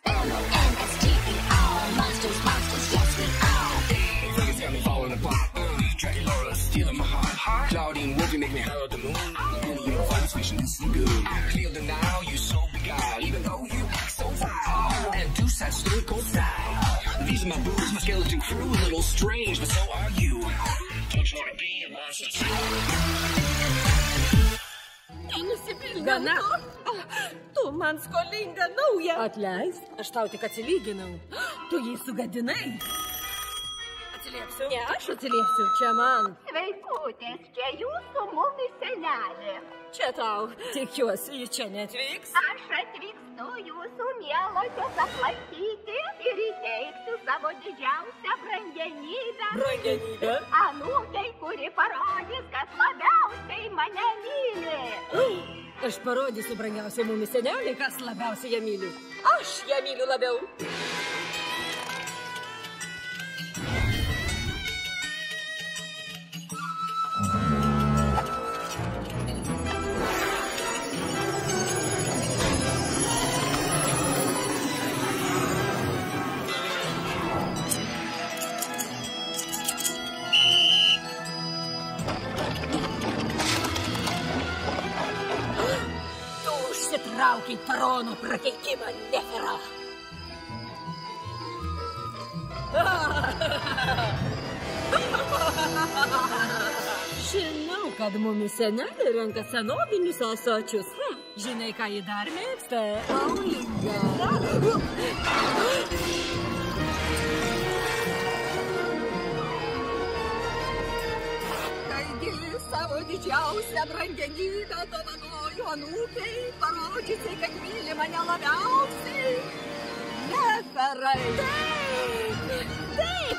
M-O-N-S-T-E-R. Monsters, monsters, yes we are. Niggas got me falling apart. Dracula stealing my heart. Claudine Wolfie make me hurt the moon. Your voice wishing this is good. Clear the now, you so beguiled. Even though you act so vile. And do such stoical style. These are my boobs, my skeleton crew. A little strange, but so are you. Don't you wanna be a monster too? Gana. Tu man skolinga nauja. Atleisk, aš tau tik atsilyginau. Tu jį sugadinai. Atsiliepsiu. Ne, aš atsiliepsiu. Čia man. Sveikutės, čia jūsų mumis senelė. Čia tau. Tikiuosi, ji čia netvyks. Aš atvykstu jūsų mielosios aplankyti ir įteiksiu savo didžiausią brangenybę. Brangenybę? Anūkei, kuri parodys, kad labiausiai mane myli. Aš parodysiu brangiausiai mumis senelį, kas labiausiai ją myli. Aš ją myliu labiau. Traukiai Tarono prakeikimą, Nefera. Žinau, kad mumis senelė renka senovinius ąsočius. Žinai, ką ji dar mėgsta? Aulingą. Savo didžiausią brangenybę dovanoju anūkei, parodžiusi, kad myli mane labiausiai. Neferai. Taip.